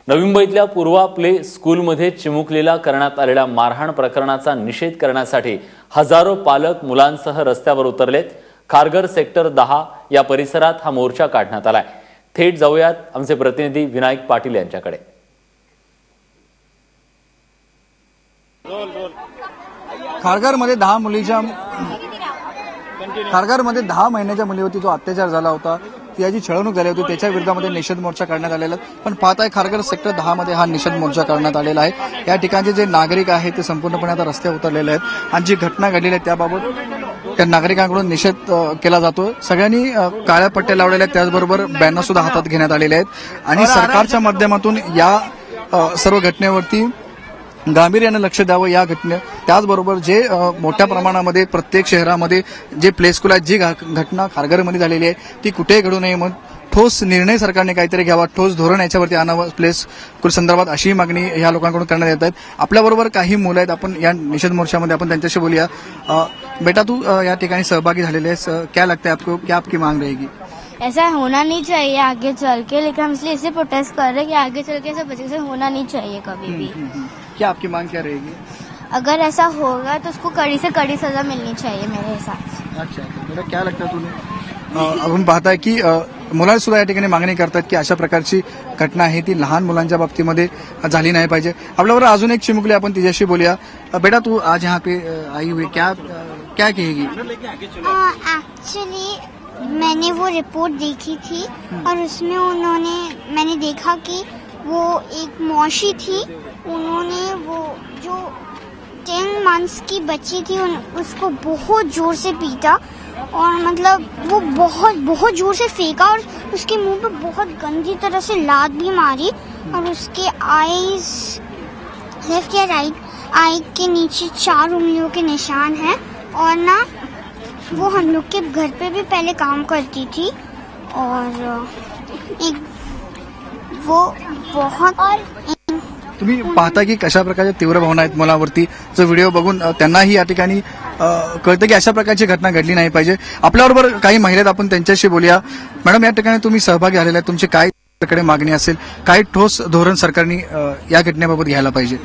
नवी मुंबईतल्या पूर्वा प्ले स्कूलमध्ये चिमुकलीला करण्यात आलेल्या मारहाण प्रकरणाचा निषेध करण्यासाठी हजारो पालक मुलांसह रस्त्यावर उतरलेत। खारघर सेक्टर 10 या परिसरात हा मोर्चा काढण्यात आलाय। थेट जाऊयात आमचे प्रतिनिधी विनायक पाटील यांच्याकडे। खारघरमध्ये 10 महिन्याच्या मुलीवरती जो अत्याचार झाला होता, याची छळवणूक झाली होती, त्याच्या विरोधामध्ये निषेध मोर्चा काढण्यात आलेला आहे। पण पाहताय खारघर सेक्टर 10 मध्ये हा निषेध मोर्चा काढण्यात आलेला आहे। या ठिकाणचे जे नागरिक आहेत ते संपूर्णपणे आता रस्त्यावर उतरलेले आहेत आणि जी घटना घडलेली आहे त्याबाबत त्या नागरिकांकडून निषेध केला जातो। सगळ्यांनी काळ्या पट्ट्या लावलेल्या आहेत, त्याचबरोबर बॅनर सुद्धा हातात घेण्यात आलेले आहेत आणि सरकारच्या माध्यमातून या सर्व घटनेवरती गांभीर्याने लक्ष द्यावं या घटने। त्याचबरोबर जे मोठ्या प्रमाणामध्ये प्रत्येक शहरामध्ये जे प्ले स्कूल आहेत, जी घटना खारघरमध्ये झालेली आहे ती कुठेही घडू नये म्हणून ठोस निर्णय सरकारने काहीतरी घ्यावा, ठोस धोरण याच्यावरती आणावं प्ले स्कूल संदर्भात, अशी मागणी या लोकांकडून करण्यात येत आहेत। आपल्याबरोबर काही मुलं आहेत, आपण या निषेध मोर्चामध्ये आपण त्यांच्याशी बोलूया। बेटा, तू या ठिकाणी सहभागी झालेले आहेस, क्या लगता है आपको, क्या आपकी मांग रहेगी? ऐसा होना नहीं चाहिए आगे चल के, लेकिन हम इसलिए इसे प्रोटेस्ट कर रहे हैं कि आगे चल के ऐसा बच्चे से होना नहीं चाहिए कभी भी। क्या आपकी मांग क्या रहेगी? अगर ऐसा होगा तो उसको कड़ी से कड़ी सजा मिलनी चाहिए मेरे हिसाब से। अच्छा, बेटा क्या लगता है तुला? आपण पाहताय की मुलं सुद्धा या ठिकाणी मागणी करतात की अशा प्रकारची घटना आहे ती लहान मुलांच्या बाबतीमध्ये झाली नाही पाहिजे। आपल्याबरोबर अजून एक चिमुकली, आपण तिच्याशी बोलूया। बेटा, तू आज यहाँ पे आई हुई, क्या कहेगी? एक्चुअली मैंने वो रिपोर्ट देखी थी और उसमें मैंने देखा कि वो एक मौसी थी, उन्होंने वो जो 10 मंथ्स की बच्ची थी उसको बहुत जोर से पीटा और मतलब वो बहुत जोर से फेंका और उसके मुंह पे बहुत गंदी तरह से लात भी मारी और उसके आईज, लेफ्ट या राइट आई के नीचे 4 उंगलियों के निशान हैं। और ना वो हम लोग के घर पे भी पहले काम करती थी और एक वो बहुत तुम्ही पाहता की कशा प्रकारच्या तीव्र भावना आहेत मुलावरती, जो व्हिडिओ बघून त्यांनाही या ठिकाणी कळतं की अशा प्रकारची घटना घडली नाही पाहिजे। आपल्याबरोबर काही महिला आहेत, आपण त्यांच्याशी बोलूया। मॅडम, या ठिकाणी तुम्ही सहभागी झालेला आहे, तुमची काय सरकारकडे मागणी असेल, काय ठोस धोरण सरकारने या घटनेबाबत घ्यायला पाहिजे?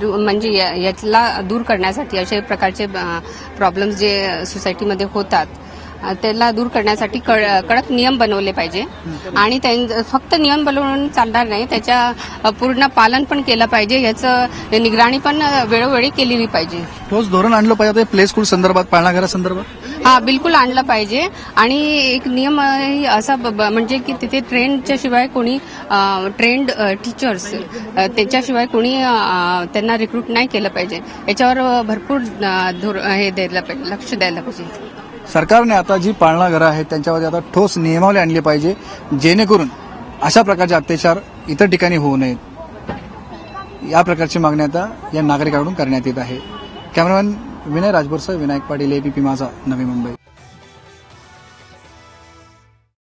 म्हणजे याला दूर करण्यासाठी अशा प्रकारचे प्रॉब्लेम्स जे सोसायटीमध्ये होतात त्याला दूर करण्यासाठी कडक नियम बनवले पाहिजे आणि फक्त नियम बनवून चालणार नाही, त्याच्या पूर्ण पालन पण केलं पाहिजे, याचं निगराणी पण वेळोवेळी केलेली पाहिजे। ठोस धोरण आणलं पाहिजे प्ले स्कूल संदर्भात, पाळणाघरासंदर्भात। हा, बिलकुल आणलं पाहिजे आणि एक नियम असा म्हणजे की तिथे ट्रेंडच्या शिवाय कोणी ट्रेंड टीचर्स त्याच्याशिवाय कोणी त्यांना रिक्रूट नाही केलं पाहिजे, याच्यावर भरपूर लक्ष द्यायला पाहिजे। सरकारने आता जी पाळणा घरं आहेत त्यांच्यावर आता ठोस नियमावली आणली पाहिजे, जेणेकरून अशा प्रकारचे अत्याचार इतर ठिकाणी होऊ नयेत। या प्रकारची मागणी आता या नागरिकांकडून करण्यात येत आहे। कॅमेरामॅन विनय राजभरसह विनायक पाटील, ABP माझा, नवी मुंबई।